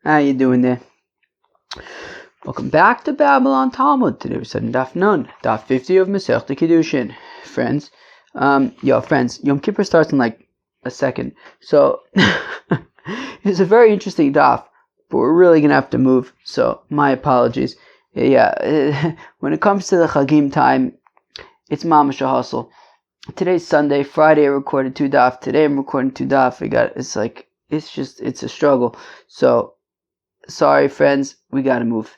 How you doing there? Welcome back to Babylon Talmud. Today we're studying Daf Nun, Daf 50 of Masechta Kiddushin. Friends, Yom Kippur starts in like a second. So, it's a very interesting Daf, but we're really going to have to move. So, my apologies. Yeah, when it comes to the Chagim time, it's mamash a hustle. Today's Sunday. Friday I recorded 2 Daf. Today I'm recording 2 Daf. It's a struggle. So, sorry, friends, we gotta move.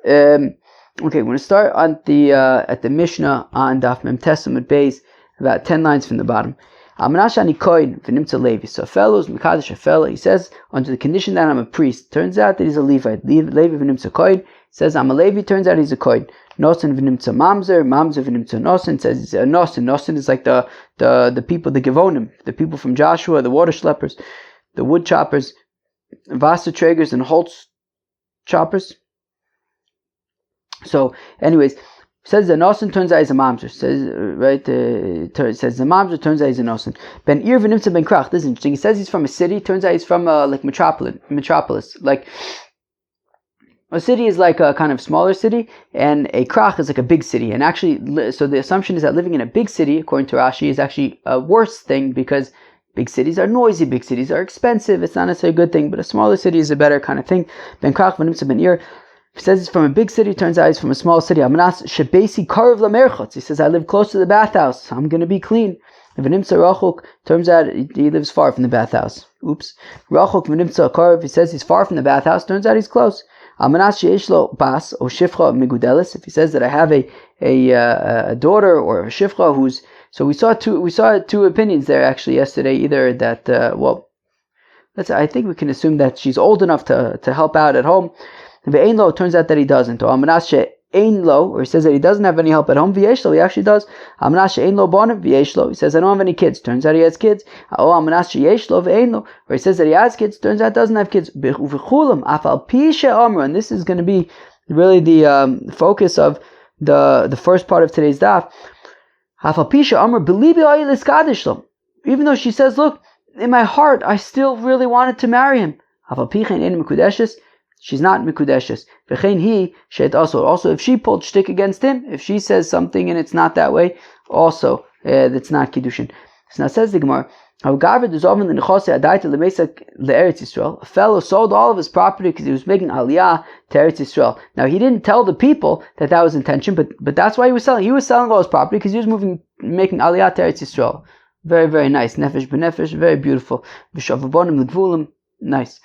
Okay, we're gonna start on the at the Mishnah on Daf Mem Tesam Beis, about 10 lines from the bottom. Amanashani koin v'nimtza Levi. So a fellow is mekadosh a fellow. He says under the condition that I'm a priest. Turns out that he's a Levite. Levi v'nimtza koin. Says I'm a Levi. Turns out he's a koin. Nosen v'nimtza mamzer. Mamzer v'nimtza nosen. Says he's a nosen. Nosen is like the people, the Givonim, the people from Joshua, the water schleppers, the wood choppers, Wasserträgers and Holz choppers. So, anyways, says the Nosen turns out he's a mamzer. Says says the mamzer turns out he's a Nosen. Ben Ir v'nimtza ben Krach. This is interesting. He says he's from a city. Turns out he's from like metropolis. Like a city is like a kind of smaller city, and a Krach is like a big city. And actually, so the assumption is that living in a big city, according to Rashi, is actually a worse thing because big cities are noisy, big cities are expensive. It's not necessarily a good thing, but a smaller city is a better kind of thing. Ben Krach v'nimtza ben Ir. He says he's from a big city, turns out he's from a small city. Amanas shebesi karev lamerchotz. He says, I live close to the bathhouse. I'm going to be clean. V'nimtza rachuk. Turns out he lives far from the bathhouse. Oops. Rachuk v'nimtza karev. He says he's far from the bathhouse. Turns out he's close. Amanas sheyesh lo bas o shifcha migudelis. If he says that I have a daughter or a shifcha who's, so we saw two opinions there actually yesterday. Either that I think we can assume that she's old enough to help out at home. Ve'ein turns out that he doesn't. Or Amanas she'ein lo, or he says that he doesn't have any help at home. V'yesh lo, he actually does. Amanas she'ein lo bonim, v'yesh lo. He says I don't have any kids. Turns out he has kids. Oh, Amanas she'yesh lo ve'ein lo, or he says that he has kids. Turns out he doesn't have kids. V'chulam afal pi she'amra, and this is going to be really the focus of the first part of today's daf. Afal pi she'amra belibi o'ilis kadish lo. Even though she says, look, in my heart, I still really wanted to marry him. Afal pi she'ein mikudeshes. She's not mikudeshes. V'chein hi shet also. Also, if she pulled shtick against him, if she says something and it's not that way, also that's not kiddushin. So now says the Gemara, a fellow sold all of his property because he was making aliyah to Eretz Yisrael. Now he didn't tell the people that was intention, but that's why he was selling. He was selling all his property because he was making aliyah to Eretz Yisrael. Very, very nice. Nefesh b'nefesh, very beautiful. V'shavabonim l'gvulim, nice.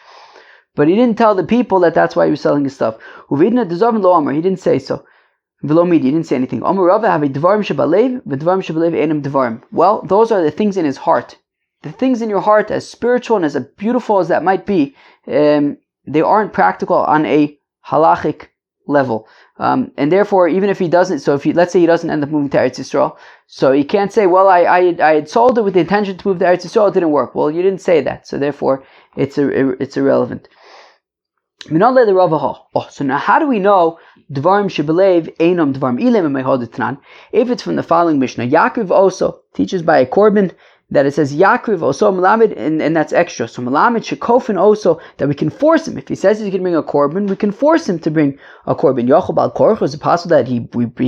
But he didn't tell the people that that's why he was selling his stuff. He didn't say so. He didn't say anything. Well, those are the things in his heart. The things in your heart, as spiritual and as beautiful as that might be, they aren't practical on a halachic level. And therefore, even if he doesn't, so let's say he doesn't end up moving to Eretz Yisrael, so he can't say, well, I had sold it with the intention to move to Eretz Yisrael, it didn't work. Well, you didn't say that, so therefore, it's irrelevant. So now how do we know Dvarim Shebelev Einam Dvarim Ilim Mehodetnan? If it's from the following Mishnah, Yaakov also teaches by a korban that it says Yaakov also Melamed, and that's extra. So Melamed Shekofin also, that we can force him. If he says he's going to bring a korban, we can force him to bring a korban. Yochel Bal Korch, is it possible that he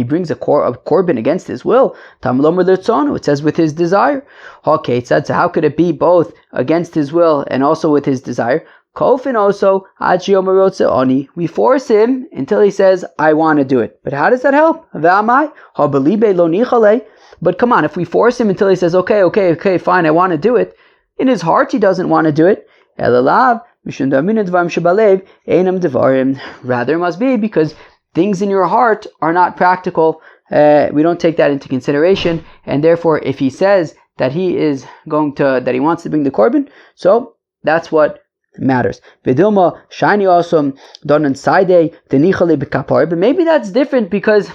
brings a korban against his will? Tamlomer Lertzonu, it says with his desire. Okay, it says, so how could it be both against his will and also with his desire? Kofin also, Oni. We force him until he says, I want to do it. But how does that help? But come on, if we force him until he says, okay, fine, I want to do it, in his heart he doesn't want to do it. Rather, it must be because things in your heart are not practical. We don't take that into consideration. And therefore, if he says that he wants to bring the korban, so that's what matters. Vidilma shiny awesome done inside the nichale bekapar, but maybe that's different because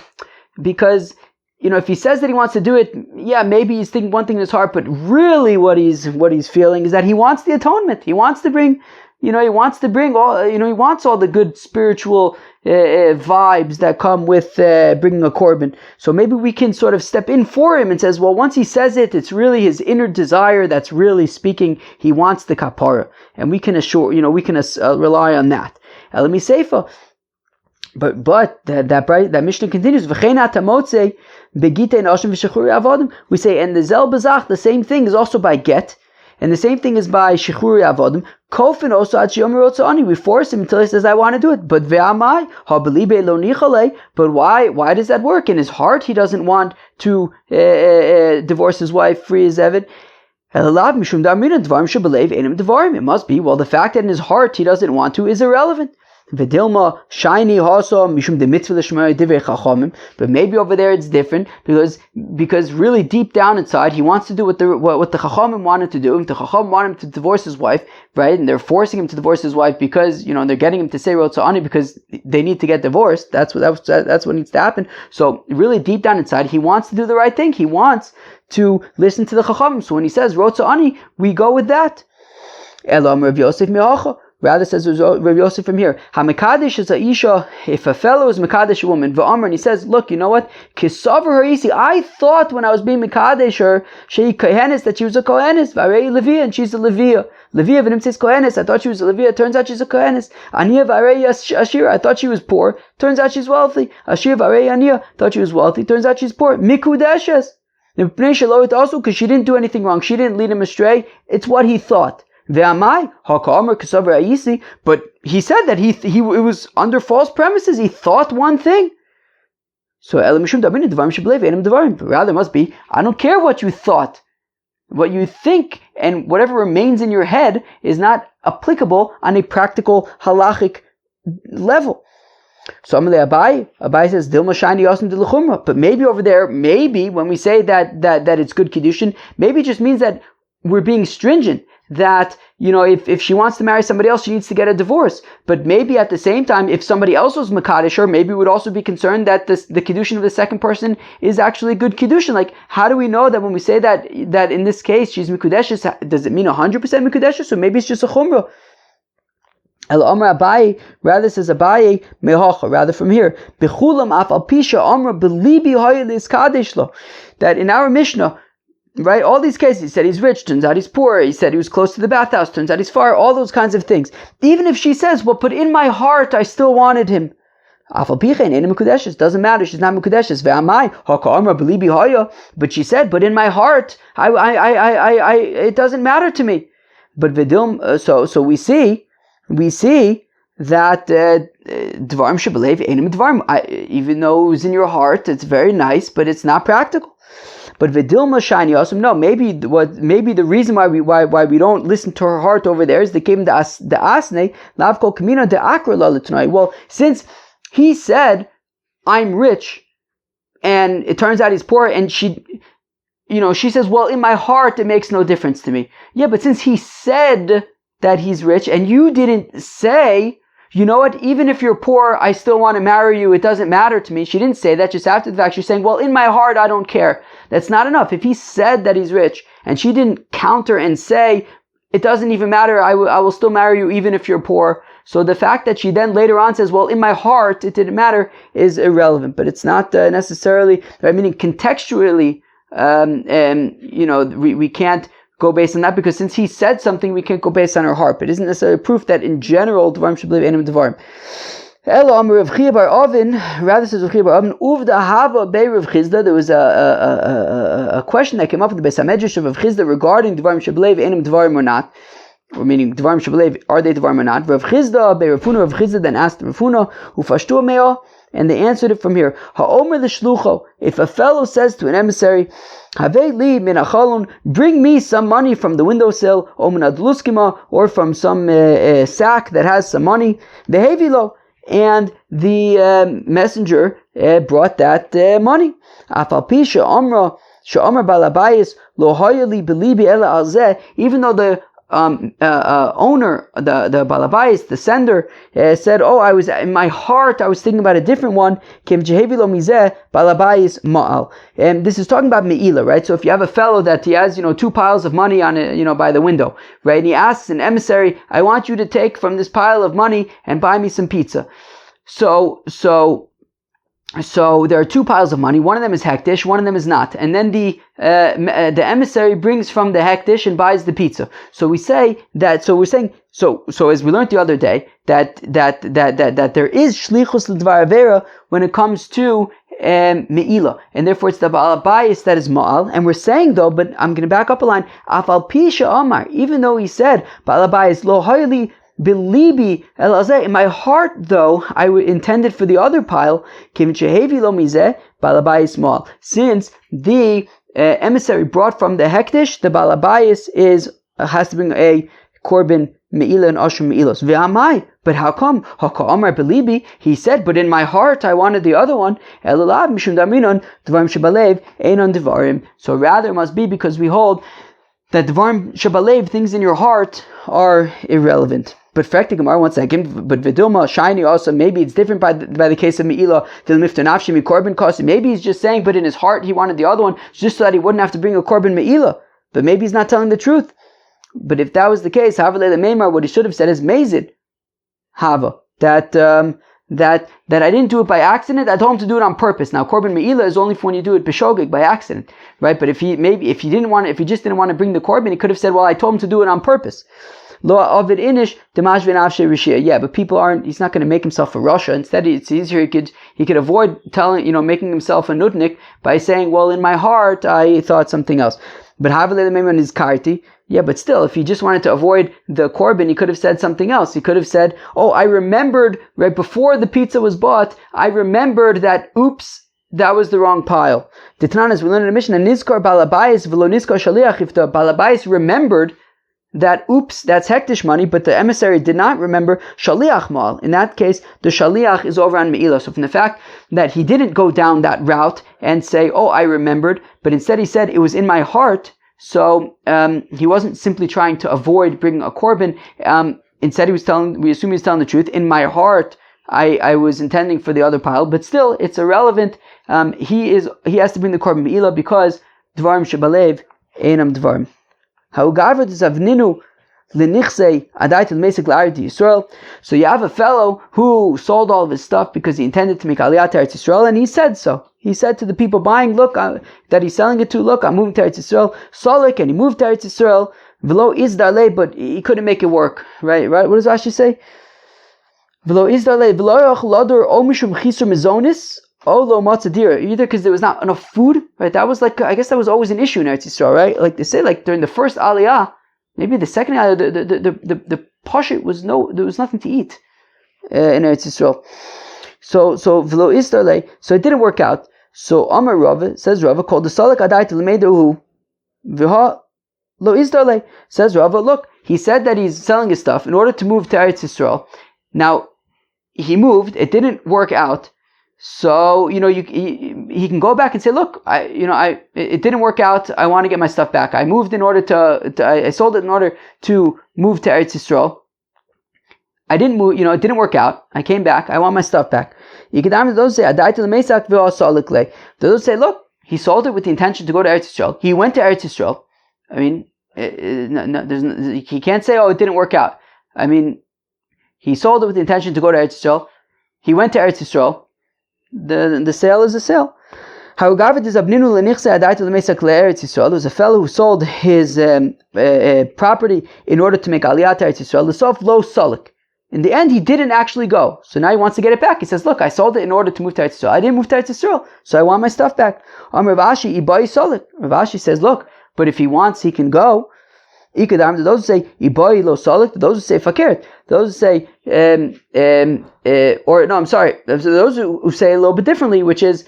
if he says that he wants to do it, yeah, maybe he's thinking one thing in his heart, but really what he's feeling is that he wants the atonement. He wants to bring he wants to bring all, he wants all the good spiritual vibes that come with bringing a korban. So maybe we can sort of step in for him and says, well, once he says it, it's really his inner desire that's really speaking. He wants the kapara, and we can rely on that. Let me say for. But that Mishnah continues. We say, and the zel bezach, the same thing is also by get, and the same thing is by shechuri avodim. Kofin also at shiyom. We force him until he says, I want to do it. But ve'amai habelibe lo nichale. But why does that work? In his heart, he doesn't want to divorce his wife, free his eved. It must be, well, the fact that in his heart he doesn't want to is irrelevant. V'dilma shiny hasa mishum de mitzvah l'shmei divrei chachamim, but maybe over there it's different because really deep down inside he wants to do what the chachamim wanted to do. If the chachamim want him to divorce his wife, right, and they're forcing him to divorce his wife because they're getting him to say rotza'ani because they need to get divorced. That's what needs to happen. So really deep down inside he wants to do the right thing. He wants to listen to the chachamim. So when he says rotza'ani, we go with that. Elam Rav Yosef mi'acha. Rather, says Rav Yosef from here, HaMekadesh is a isha, if a fellow is Mekadesh a woman, V'amr, and he says, look, you know what? Kisavar harisi, I thought when I was being Mekadesh her, she kohenes, that she was a kohenes, V'arei Leviah, and she's a Leviah. Leviah, v'nim says kohenes, I thought she was a Leviah, turns out she's a kohenes. Aniya v'arei Ashira, I thought she was poor, turns out she's wealthy. Ashira v'arei Aniya, thought she was wealthy, turns out she's poor. Mikudeshes. Also, because she didn't do anything wrong, she didn't lead him astray, it's what he thought. But he said that it was under false premises. He thought one thing. So rather must be, I don't care what you thought. What you think and whatever remains in your head is not applicable on a practical halachic level. So Abai says Dilma shiny awesome dilachumra. But maybe over there, when we say that it's good kiddushin, maybe it just means that we're being stringent. That, if she wants to marry somebody else, she needs to get a divorce. But maybe at the same time, if somebody else was Mekadesh her, maybe we would also be concerned that the Kiddushin of the second person is actually good Kiddushin. Like, how do we know that when we say that in this case she's Mekudeshes, does it mean 100% Mekudeshes? So maybe it's just a Chumrah. El Amr Abaye, rather says Abaye mehacha, rather from here. Bechulam af al pisha Amr belibi hayel is Kadesh lo. That in our Mishnah, right, all these cases, he said he's rich, turns out he's poor, he said he was close to the bathhouse, turns out he's far, all those kinds of things. Even if she says, well, but in my heart I still wanted him. Doesn't matter, she's not Mekudeshes. But she said, but in my heart, it doesn't matter to me. But so we see that Dvarim Shebelev Einim Dvarim. Even though it was in your heart, it's very nice, but it's not practical. But Vidilma shiny awesome. No, maybe the reason why we don't listen to her heart over there is they came the asne lavkol kamina de akra lalitanai. Well, since he said I'm rich, and it turns out he's poor, and she says, well, in my heart it makes no difference to me. Yeah, but since he said that he's rich, and you didn't say, you know what, even if you're poor, I still want to marry you, it doesn't matter to me. She didn't say that. Just after the fact, she's saying, well, in my heart, I don't care. That's not enough. If he said that he's rich, and she didn't counter and say, it doesn't even matter, I will still marry you even if you're poor. So the fact that she then later on says, well, in my heart, it didn't matter, is irrelevant. But it's not necessarily, meaning contextually, we can't go based on that, because since he said something, we can't go based on our heart. But it isn't necessarily proof that in general, Dvarim should believe Einim Dvarim. Elo Amar Rav Chia bar Ovin, rather says Rav Chia bar Ovin, Uvda Hava Bei Rav Chizda. There was a question that came up in the Beis HaMedrash of Rav Chizda regarding Dvarim should believe Einim Dvarim or not. Or meaning Dvarim should believe, are they Dvarim or not? Rav Chizda Bei Rav Huna. Rav Chizda then asked Rav Huna, Ufashtu Meo, and they answered it from here. Ha'omer l'shlucho, if a fellow says to an emissary, Havei li min achalon, bring me some money from the windowsill, or min adluskima, or from some sack that has some money, vehevilo, and the messenger brought that money. Afal pisha amra, sha'amar balabayis, lo hayali belibi ela alzeh, even though the owner, the balabais, the sender, said, "Oh, I was in my heart, I was thinking about a different one." Kim jehevilo mizeh balabais ma'al, and this is talking about meila, right? So if you have a fellow that he has, 2 piles of money on it, by the window, right? And he asks an emissary, "I want you to take from this pile of money and buy me some pizza." So there are 2 piles of money. One of them is hektish, one of them is not. And then the emissary brings from the hektish and buys the pizza. So we say that. So we're saying. So as we learned the other day, that there is shlichus l'dvar avera when it comes to meila, and therefore it's the balabais that is ma'al. And we're saying though, but I'm going to back up a line. Afal pisha amar, even though he said balabais lo hayli Bilibi elazeh, in my heart though I intended for the other pile, kim shehevi lo mizeh balabais mal. Since the emissary brought from the hektish, the balabais has to bring a korban meila and ashur meilos. Ve'amai, but how come? Haka bilibi, he said, but in my heart I wanted the other one. Elulav mishum daminon dvarim shebalev einon dvarim. So rather it must be because we hold that dvarim shebalev, things in your heart, are irrelevant. But fact, Gemara once again, but vidilma shiny also, maybe it's different by the case of meila til mifta nafshi mi korban kosi. Maybe he's just saying, but in his heart he wanted the other one just so that he wouldn't have to bring a korban meila. But maybe he's not telling the truth. But if that was the case, Havale Meimar, what he should have said is mazid Hava, that I didn't do it by accident. I told him to do it on purpose. Now korban meila is only for when you do it b'shogeg, by accident, right? But if he just didn't want to bring the korban, he could have said, well, I told him to do it on purpose. Lo avid inish demashvin avshe rishia. Yeah, but people aren't. He's not going to make himself a rasha. Instead, it's easier. He could avoid making himself a nudnik by saying, well, in my heart I thought something else. But havale memon is karti. Yeah, but still, if he just wanted to avoid the korban, he could have said something else. He could have said, oh, I remembered right before the pizza was bought. I remembered that. Oops. That was the wrong pile. The Tananas, we learned in the Mishnah, nizkar balabais v'lo nizkar shaliach. If the balabais remembered that, oops, that's hektish money, but the emissary did not remember, shaliach mal. In that case, the shaliach is over on meila. So from the fact that he didn't go down that route and say, oh, I remembered, but instead he said, it was in my heart, so he wasn't simply trying to avoid bringing a korban. Instead we assume he's telling the truth. In my heart, I was intending for the other pile, but still, it's irrelevant. He has to bring the korban meila because dvarim shebalev einam dvarim. So you have a fellow who sold all of his stuff because he intended to make aliyah to Eretz Yisrael, and he said so. He said to the people buying, look, that he's selling it to, look, I'm moving to Eretz Yisrael. Solik, and he moved to Eretz Yisrael. V'lo izdale, but he couldn't make it work. Right? What does Rashi say? V'lo izdale, v'lo yoch lodor o mishum chisur mizonis. Either because there was not enough food, right? That was I guess that was always an issue in Eretz Yisrael, right? Like they say, during the first Aliyah, maybe the second Aliyah, the pashut there was nothing to eat in Eretz Yisrael. So v'lo istarle, so it didn't work out. So Amar Rava, says Rava, called the Salak Adai to Lemeidahu v'ha lo istarle. Says Rava, look, he said that he's selling his stuff in order to move to Eretz Yisrael. Now he moved, it didn't work out. So he can go back and say, look, it didn't work out. I want to get my stuff back. I moved in order I sold it in order to move to Eretz Yisrael. I didn't move. It didn't work out. I came back. I want my stuff back. Those say, look, he sold it with the intention to go to Eretz Yisrael. He went to Eretz Yisrael. I mean, he can't say, oh, it didn't work out. I mean, he sold it with the intention to go to Eretz Yisrael. He went to Eretz Yisrael. The sale is a sale. There was a fellow who sold his property in order to make aliyah to Eretz Yisrael. The sof lo salik. In the end, he didn't actually go. So now he wants to get it back. He says, look, I sold it in order to move to Eretz Yisrael. I didn't move to Eretz Yisrael, so I want my stuff back. Rav Ashi says, look, but if he wants, he can go. Those who say iboy lo salik, those who say fakir, those who say those who say a little bit differently, which is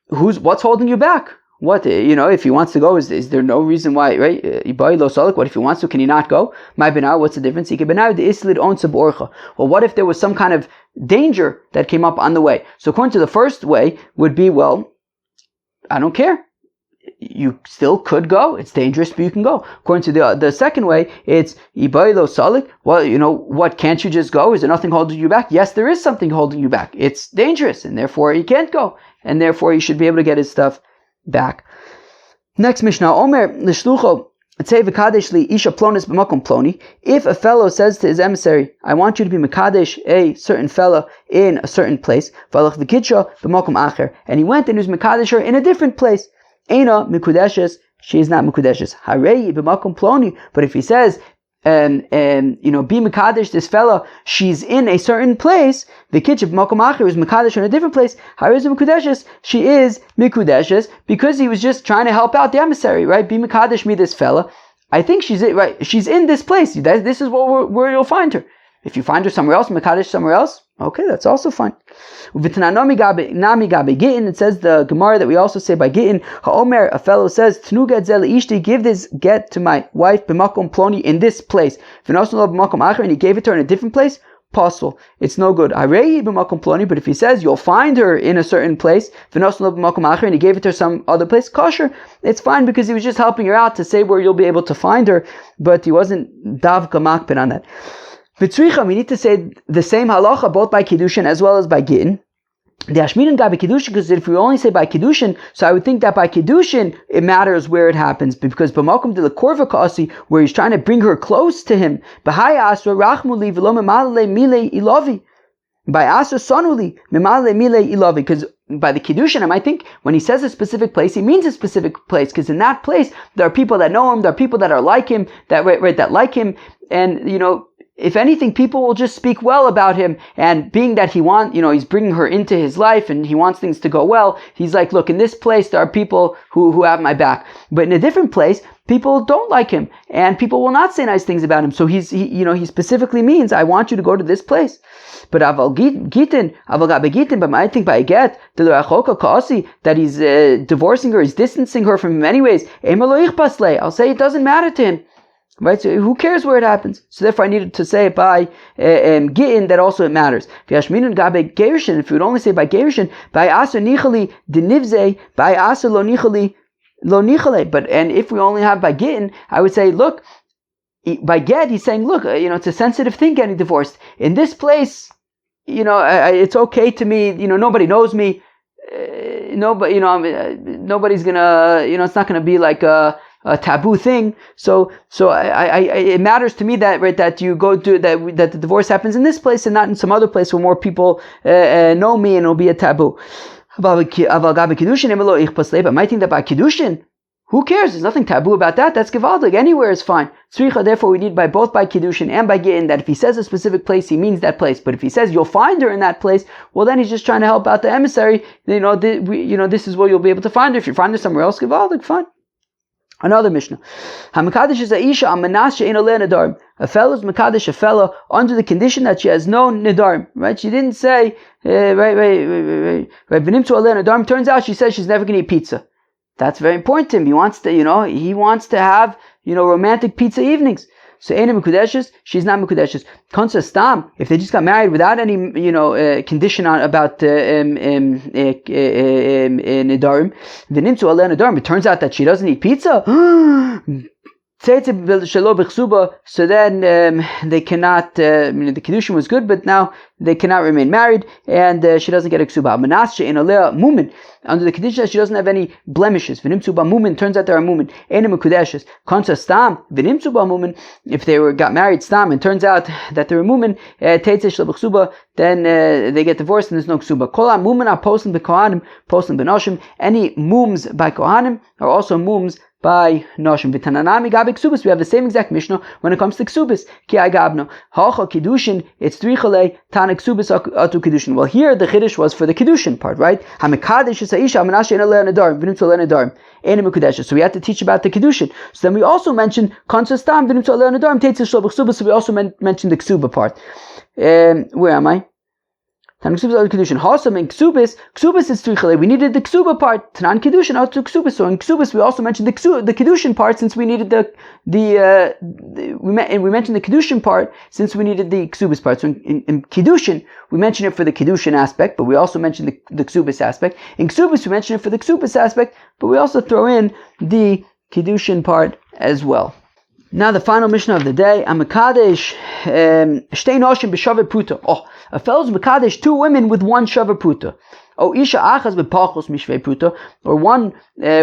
what's holding you back? What if he wants to go, is there no reason why, right? Iboy lo salik. What if he wants to? Can he not go? My benar, what's the difference? Well, what if there was some kind of danger that came up on the way? So according to the first way would be, well, I don't care. you still could go. It's dangerous, but you can go. According to the second way, it's ibaylo salik. Well, what, can't you just go? Is there nothing holding you back? Yes, there is something holding you back. It's dangerous, and therefore he can't go, and therefore he should be able to get his stuff back. Next Mishnah, Omer l'shlucho. If a fellow says to his emissary, I want you to be mekadesh a certain fellow in a certain place, and he went and he was mekadesh her in a different place, Eina mikudeshes, she is not mikudeshes. Harei b'makom ploni. But if he says, be mekadesh this fella, she's in a certain place, the kitchen b'makom acher is mekadesh in a different place, harei mikudeshes, she is mikudeshes, because he was just trying to help out the emissary, right? Be mekadesh me this fella. I think she's in this place. This is where you'll find her. If you find her somewhere else, mekadesh somewhere else, okay, that's also fine. It says the Gemara that we also say by Gittin, Ha'omer, a fellow says, Tnu get zel ishti, give this get to my wife, b'makom ploni, in this place. And he gave it to her in a different place, possible. It's no good. But if he says you'll find her in a certain place, and he gave it to her some other place, kosher, it's fine, because he was just helping her out to say where you'll be able to find her, but he wasn't davka makpid on that. We need to say the same halacha both by Kiddushin as well as by Gittin. The Ashminin got by Kiddushin, because if we only say by Kiddushin, so I would think that by Kiddushin it matters where it happens, because b'makom de la korva kasi, where he's trying to bring her close to him, b'hai asra rachmuli v'lo memale mile ilavi, by asra sonuli memale mile ilavi, because by the Kiddushin, I might think when he says a specific place, he means a specific place, because in that place there are people that know him, there are people that are like him, that like him, and if anything, people will just speak well about him, and being that he's bringing her into his life and he wants things to go well, he's like, look, in this place there are people who have my back. But in a different place, people don't like him, and people will not say nice things about him. So he specifically means, I want you to go to this place. But I think by a get, that he's divorcing her, he's distancing her from him anyways, I'll say it doesn't matter to him. Right, so who cares where it happens? So therefore I needed to say it by Gittin, that also it matters. If you would only say by Gerushin, by Aser Nichali Denivze, by Aser Lo Nichali Lo Nichale. And if we only have by Gittin, I would say, look, by Get, he's saying, look, it's a sensitive thing getting divorced. In this place, it's okay to me, nobody knows me, nobody's gonna, it's not gonna be like a taboo thing, so it matters to me that you go to that the divorce happens in this place and not in some other place where more people know me, and it'll be a taboo. But I think that by Kiddushin, who cares? There's nothing taboo about that. That's gevaldig. Anywhere is fine. Therefore, we need both by Kiddushin and by Gittin that if he says a specific place, he means that place. But if he says you'll find her in that place, well, then he's just trying to help out the emissary. This is where you'll be able to find her. If you find her somewhere else, gevaldig, fine. Another Mishnah. Hamakadesh is Aisha amanas she'ein aleh nedarim. A fellow is makadesh a fellow under the condition that she has no nedarim. Right? She didn't say right. V'nimtzu aleh nedarim. Turns out she says she's never going to eat pizza. That's very important to him. He wants to have romantic pizza evenings. So Eina Mekudeshes, she's not Mekudeshes. Konsa Stam, if they just got married without any condition about Nidarim, V'nimtzu aleh nedarim, it turns out that she doesn't eat pizza. So then they cannot, the Kiddushin was good, but now they cannot remain married, and she doesn't get a ksuba. Manas she'ein aleh mumin, under the condition that she doesn't have any blemishes. V'nimtzu mumin, turns out there are mumin. Eina mekudeshes. Konsa stam, v'nimtzu mumin, if they got married stam, and turns out that they were mumin, teitzeh shel b'ksuba, then they get divorced and there's no ksuba. Kol mumin are poslim b'kohanim, poslim b'noshim. Any mums by kohanim are also mums by Noshim. V'tananami gabi ksubis. We have the same exact Mishnah when it comes to ksubis. Ki agabno. Hacha Kiddushin, it's trichale, tana ksubis atu Kiddushin. Well, here the Kiddush was for the Kiddushin part, right? Hamekadesh is Aisha, amanas she'ein aleh nedarim, v'nimtzu aleh nedarim. Eina mekudeshes. So we had to teach about the Kiddushin. So then we also mentioned konsa stam, v'nimtzu aleh nedarim, teitzeh shel b'ksubis. So we also mentioned the ksuba part. Where am I? Tanan Ksubas Kiddushin. Hasam in Ksubas is Tzrichale. We needed the Ksuba part. Tanan Kiddushin out to Ksubas. So in Ksubas we also mentioned the Kiddushin part since we needed we mentioned the Kiddushin part since we needed the Ksubas part. So in Kiddushin we mentioned it for the Kiddushin aspect, but we also mentioned the Ksubas aspect. In Ksubas we mentioned it for the Ksubas aspect, but we also throw in the Kiddushin part as well. Now the final Mishnah of the day, Amakadesh Shtei Noshim b'Shavet Pruta. A fellow's Makadesh 2 women with 1 Shavet Pruta. Isha Achas b'Pachos Mishvei Pruta, or 1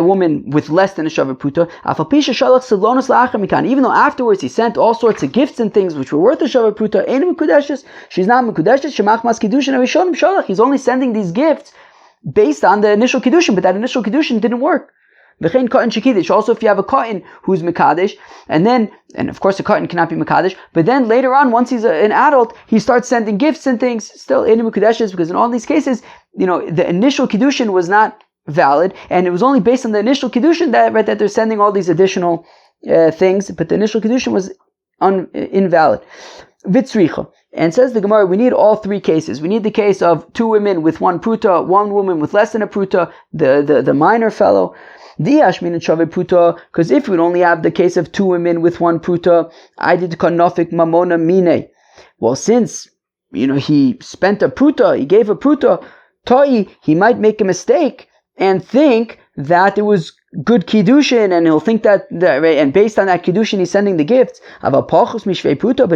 woman with less than a Shavet Pruta. Afapisha Shalach Silonos La'achar Mikan. Even though afterwards he sent all sorts of gifts and things which were worth a Shavet Pruta, Ein Mekudeshes. She's not Mekudeshes. Shemach Mas Kiddushin Arishonim Shalach. He's only sending these gifts based on the initial Kiddushin, but that initial Kiddushin didn't work. Also, if you have a cotton who's Mekadesh, and of course a cotton cannot be Mekadesh, but then later on, once he's an adult, he starts sending gifts and things, still in Mekudeshes, because in all these cases, the initial Kiddushin was not valid, and it was only based on the initial Kiddushin that they're sending all these additional things, but the initial Kiddushin was invalid. Vitzricha. And says the Gemara, we need all 3 cases. We need the case of 2 women with 1 pruta, 1 woman with less than a pruta, the minor fellow. Because if we would only have the case of 2 women with 1 pruta, I did kanofik mamona mine. Well, since he spent a pruta, he gave a pruta, he might make a mistake and think that it was good Kiddushin, and he'll think that, and based on that Kiddushin, he's sending the gifts. But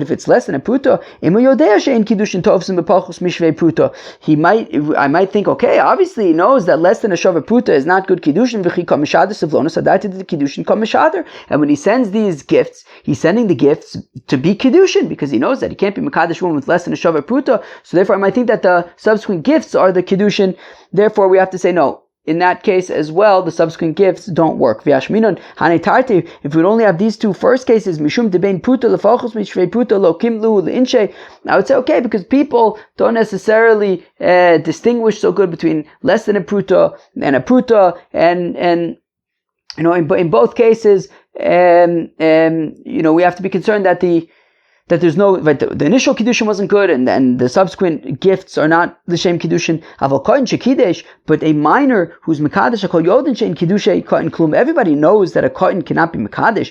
if it's less than a pruta, I might think, okay, obviously he knows that less than a shavet pruta is not good Kiddushin, and when he sends these gifts, he's sending the gifts to be Kiddushin, because he knows that he can't be Mekadesh woman with less than a shavet pruta, so therefore I might think that the subsequent gifts are the Kiddushin, therefore we have to say no. In that case as well, the subsequent gifts don't work. If we would only have these 2 first cases, mishum debein pruta lefachos mishvei pruta lo kimlu leinche, I would say okay, because people don't necessarily distinguish so good between less than a pruta and a pruta, and in both cases, we have to be concerned that there's no, the initial Kiddushin wasn't good, and the subsequent gifts are not the same Kiddushin. But a minor who's Mekadesh, everybody knows that a cotton cannot be Mekadesh.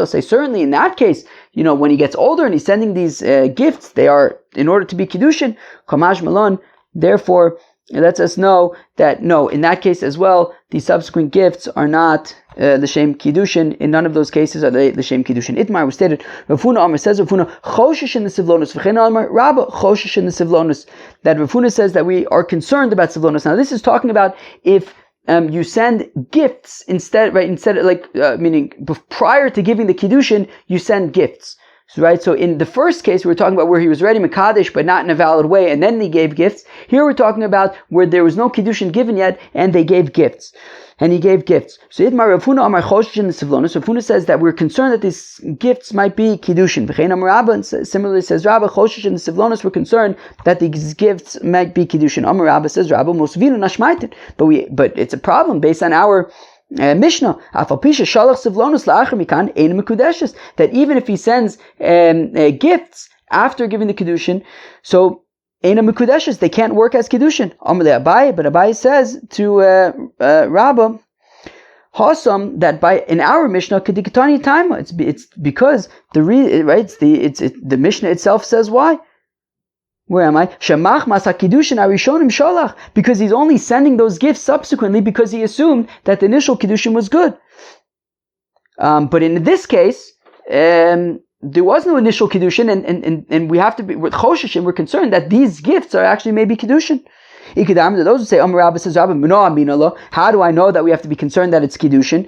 Say certainly in that case, when he gets older and he's sending these gifts, they are in order to be Kiddushin. Kamaj Malon, therefore, it lets us know that no, in that case as well, the subsequent gifts are not the same Kiddushin. In none of those cases are they the same Kiddushin. Itmar was stated, Rav Huna Amar says, Rav Huna, Choshesh in the Sivlonus, V'chein Amar, Rabba, Choshesh in the Sivlonus, that Rav Huna says that we are concerned about Sivlonus. Now this is talking about if you send gifts meaning prior to giving the Kiddushin, you send gifts. So in the first case, we were talking about where he was ready Mekadesh, but not in a valid way, and then he gave gifts. Here we're talking about where there was no Kiddushin given yet, and they gave gifts. And he gave gifts. So Itmar Rav Huna Amar Choshesh in the Sivlonus. Rav Huna says that we're concerned that these gifts might be Kiddushin. V'chein Amar Rabba, and similarly says Rabba, Choshesh in the Sivlonus, we're concerned that these gifts might be Kiddushin. Amar Rabba says Rabba, Mosvinu Nashmaitin. But it's a problem based on our Mishnah, that even if he sends gifts after giving the Kiddushin, so Eina Mekudeshes, they can't work as Kiddushin. Amalei Abaye, but Abaye says to Rabbah, Hasam, that in our Mishnah, Kedikatani Taima, it's because the Mishnah itself says why. Where am I? Shemach Masa Kiddushin Arishonim Sholach, because he's only sending those gifts subsequently because he assumed that the initial Kiddushin was good. But in this case, there was no initial Kiddushin, and we have to be with Chosheshin. We're concerned that these gifts are actually maybe Kiddushin. Those who say, Rabba says, how do I know that we have to be concerned that it's Kiddushin?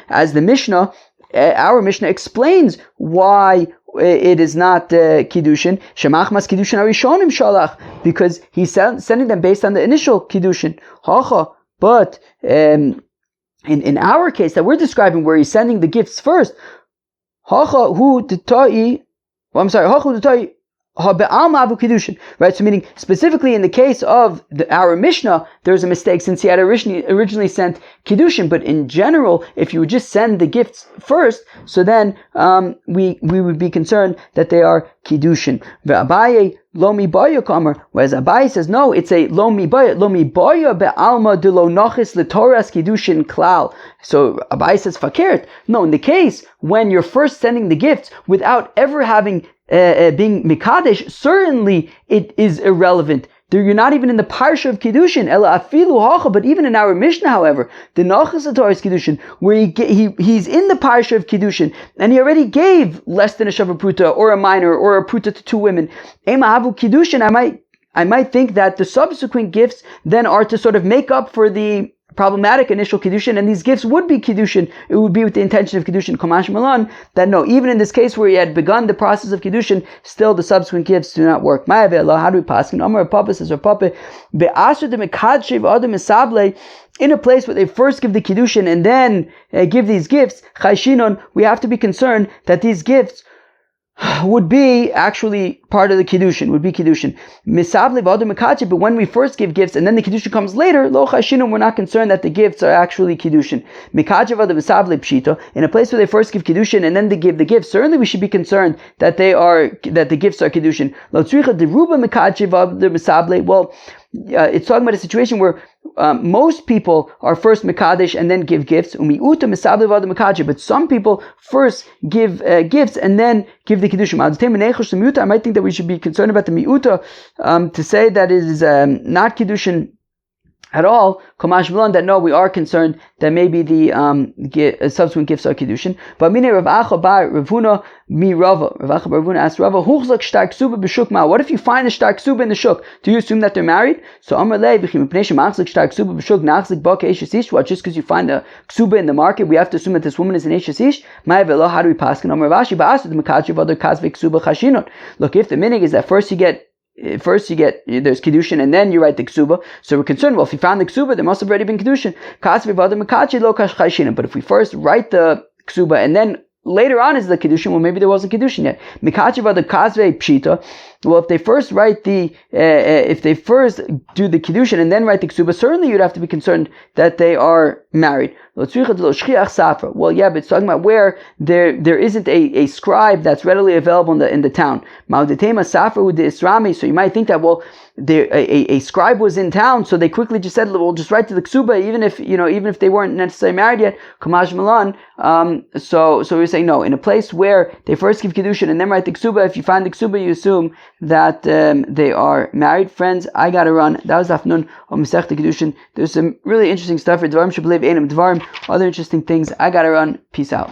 As the Mishnah, our Mishnah explains why it is not Kiddushin. Shemach mas Kiddushin Arishonim Shalach, because he's sending them based on the initial Kiddushin. But in our case that we're describing, where he's sending the gifts first, Right, so meaning specifically in the case of our Mishnah, there's a mistake since he had originally sent Kiddushin, but in general, if you would just send the gifts first, so then we would be concerned that they are Kiddushin. Abaye lo mibaya kamer, whereas Abaye says no, it's a lo mibaya be'alma de lo nochis l'toras Kiddushin klal. So Abaye says fakert. No, in the case when you're first sending the gifts without ever having being Mikadesh, certainly it is irrelevant. You're not even in the parsha of Kiddushin. Ela afilu hacha, but even in our Mishnah, however, the Nachas Torah's Kiddushin, where he's in the parsha of Kiddushin, and he already gave less than a shava pruta, or a minor, or a pruta to two women. Ema havu Kiddushin, I might think that the subsequent gifts then are to sort of make up for the problematic initial Kiddushin, and these gifts would be Kiddushin. It would be with the intention of Kiddushin. Kamash Malan, that no, even in this case where he had begun the process of Kiddushin, still the subsequent gifts do not work. How do we pass? Amar Papa says, or Papa, in a place where they first give the Kiddushin and then give these gifts, we have to be concerned that these gifts would be actually part of the Kiddushin, would be Kiddushin. But when we first give gifts and then the Kiddushin comes later, lo chashinun, we're not concerned that the gifts are actually Kiddushin. In a place where they first give Kiddushin and then they give the gifts, certainly we should be concerned that the gifts are Kiddushin. Well, it's talking about a situation where most people are first Mekadesh and then give gifts. But some people first give gifts and then give the Kiddushin. I might think that we should be concerned about the Mi'uta to say that it is not Kiddushin at all, Kamash Milan, that no, we are concerned that maybe the subsequent gifts are Kiddushin. But Mine Rav Acha bar Ravuna mi Rava. Rav Acha bar Ravuna asked Rava, Huchzak shtar ksuba b'shuk ma. What if you find a shtar ksuba in the shuk? Do you assume that they're married? So Amar lei v'chim pnei shemachzik shtar ksuba b'shuk nachzik ba ke'eshes ish. What, just because you find a ksuba in the market, we have to assume that this woman is an eshes ish? Ma'ay v'lo, how do we paskin? Amar Rashi ba'asud m'kachiv other kazve ksuba chashinot. Look, if the minig is that first you get there's Kiddushin and then you write the Ksuba, so we're concerned, well, if you found the Ksuba, there must have already been Kiddushin. But if we first write the Ksuba and then later on is the Kiddushin, well, maybe there wasn't Kiddushin yet. Well, if they first write if they first do the Kiddushin and then write the Ksuba, certainly you'd have to be concerned that they are married. Well, yeah, but it's talking about where there isn't a scribe that's readily available in the town. So you might think that, well, a scribe was in town, so they quickly just said, "We'll just write to the ksuba, even if they weren't necessarily married yet." Kamaj Milan. So we're saying no. In a place where they first give Kiddushin and then write the ksuba, if you find the ksuba, you assume that they are married. Friends, I gotta run. That was Afnun on Masechta Kiddushin. There's some really interesting stuff for Dvarim Shablev Einam Dvarim. Other interesting things. I gotta run. Peace out.